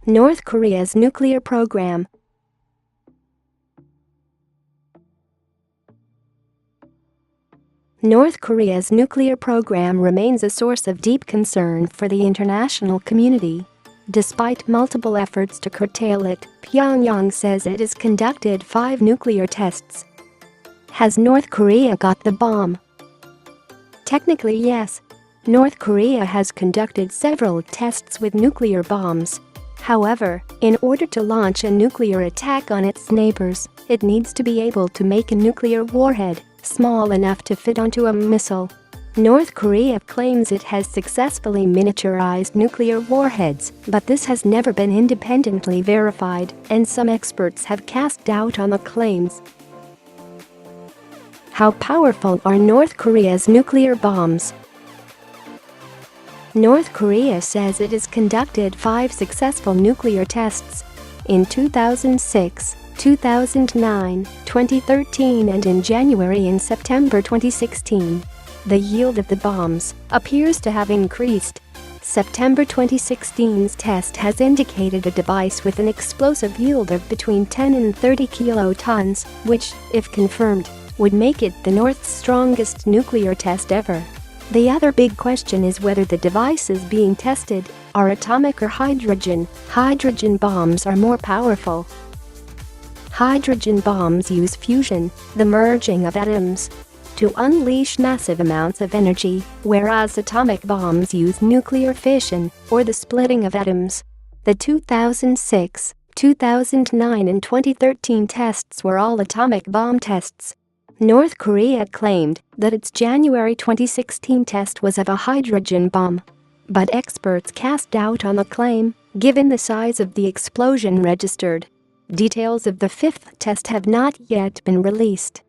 North Korea's nuclear program. North Korea's nuclear program remains a source of deep concern for the international community. Despite multiple efforts to curtail it, Pyongyang says it has conducted 5 nuclear tests. Has North Korea got the bomb? Technically, yes. North Korea has conducted several tests with nuclear bombs. However, in order to launch a nuclear attack on its neighbors, it needs to be able to make a nuclear warhead small enough to fit onto a missile. North Korea claims it has successfully miniaturized nuclear warheads, but this has never been independently verified, and some experts have cast doubt on the claims. How powerful are North Korea's nuclear bombs? North Korea says it has conducted 5 successful nuclear tests in 2006, 2009, 2013 and in January and September 2016. The yield of the bombs appears to have increased. September 2016's test has indicated a device with an explosive yield of between 10 and 30 kilotons, which, if confirmed, would make it the North's strongest nuclear test ever. The other big question is whether the devices being tested are atomic or hydrogen. Hydrogen bombs are more powerful. Hydrogen bombs use fusion, the merging of atoms, to unleash massive amounts of energy, whereas atomic bombs use nuclear fission, or the splitting of atoms. The 2006, 2009 and 2013 tests were all atomic bomb tests. North Korea claimed that its January 2016 test was of a hydrogen bomb. But experts cast doubt on the claim, given the size of the explosion registered. Details of the 5th test have not yet been released.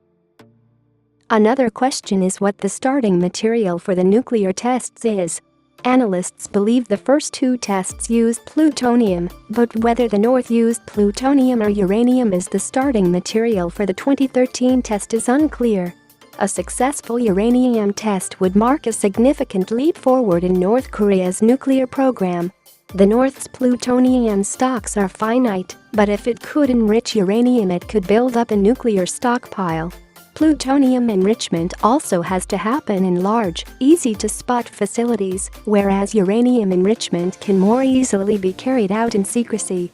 Another question is what the starting material for the nuclear tests is. Analysts believe the first 2 tests used plutonium, but whether the North used plutonium or uranium as the starting material for the 2013 test is unclear. A successful uranium test would mark a significant leap forward in North Korea's nuclear program. The North's plutonium stocks are finite, but if it could enrich uranium, it could build up a nuclear stockpile. Plutonium enrichment also has to happen in large, easy-to-spot facilities, whereas uranium enrichment can more easily be carried out in secrecy.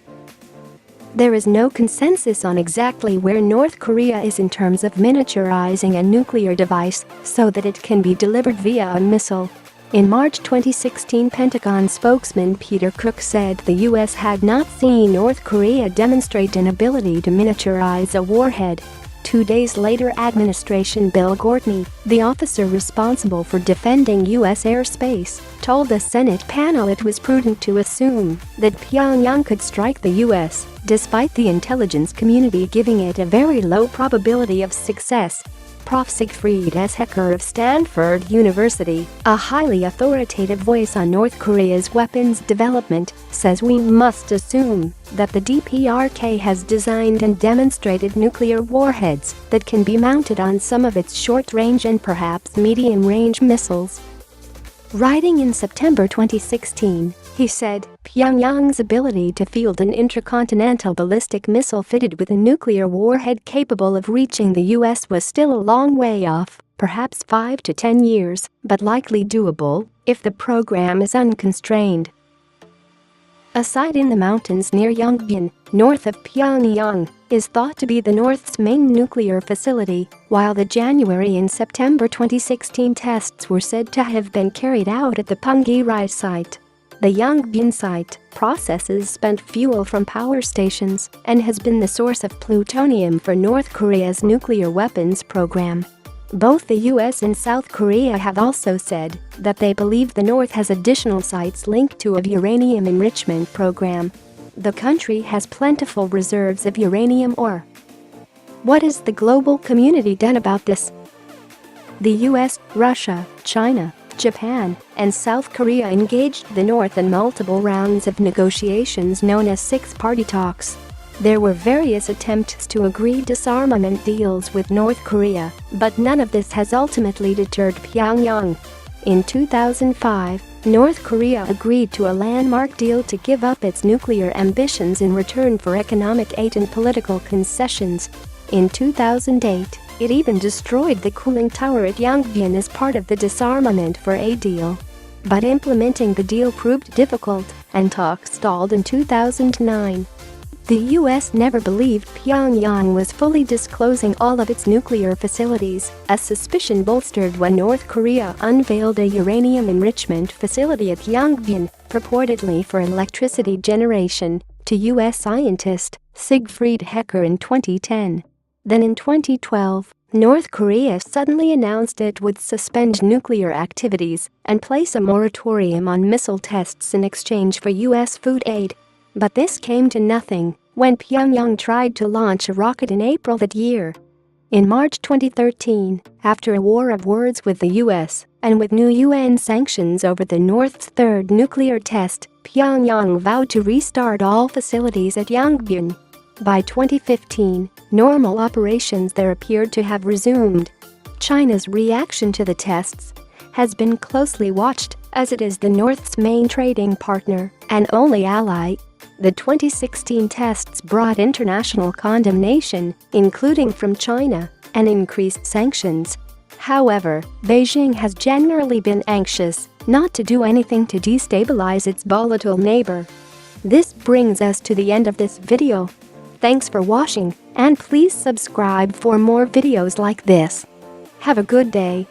There is no consensus on exactly where North Korea is in terms of miniaturizing a nuclear device so that it can be delivered via a missile. In March 2016, Pentagon spokesman Peter Cook said the U.S. had not seen North Korea demonstrate an ability to miniaturize a warhead. 2 days later, Administration Bill Courtney, the officer responsible for defending U.S. airspace, told the Senate panel it was prudent to assume that Pyongyang could strike the U.S., despite the intelligence community giving it a very low probability of success. Prof. Siegfried S. Hecker of Stanford University, a highly authoritative voice on North Korea's weapons development, says we must assume that the DPRK has designed and demonstrated nuclear warheads that can be mounted on some of its short-range and perhaps medium-range missiles. Writing in September 2016, he said, Pyongyang's ability to field an intercontinental ballistic missile fitted with a nuclear warhead capable of reaching the U.S. was still a long way off, perhaps 5 to 10 years, but likely doable if the program is unconstrained. A site in the mountains near Yongbyon, north of Pyongyang, is thought to be the North's main nuclear facility, while the January and September 2016 tests were said to have been carried out at the Punggye-ri site. The Yongbyon site processes spent fuel from power stations and has been the source of plutonium for North Korea's nuclear weapons program. Both the US and South Korea have also said that they believe the North has additional sites linked to a uranium enrichment program. The country has plentiful reserves of uranium ore. What has the global community done about this? The US, Russia, China, Japan, and South Korea engaged the North in multiple rounds of negotiations known as six-party talks. There were various attempts to agree disarmament deals with North Korea, but none of this has ultimately deterred Pyongyang. In 2005, North Korea agreed to a landmark deal to give up its nuclear ambitions in return for economic aid and political concessions. In 2008, it even destroyed the cooling tower at Yongbyon as part of the disarmament for aid deal. But implementing the deal proved difficult, and talks stalled in 2009. The US never believed Pyongyang was fully disclosing all of its nuclear facilities, a suspicion bolstered when North Korea unveiled a uranium enrichment facility at Yongbyon, purportedly for electricity generation, to US scientist Siegfried Hecker in 2010. Then in 2012, North Korea suddenly announced it would suspend nuclear activities and place a moratorium on missile tests in exchange for US food aid. But this came to nothing when Pyongyang tried to launch a rocket in April that year. In March 2013, after a war of words with the US and with new UN sanctions over the North's third nuclear test, Pyongyang vowed to restart all facilities at Yongbyon. By 2015, normal operations there appeared to have resumed. China's reaction to the tests has been closely watched, as it is the North's main trading partner and only ally. The 2016 tests brought international condemnation, including from China, and increased sanctions. However, Beijing has generally been anxious not to do anything to destabilize its volatile neighbor. This brings us to the end of this video. Thanks for watching, and please subscribe for more videos like this. Have a good day.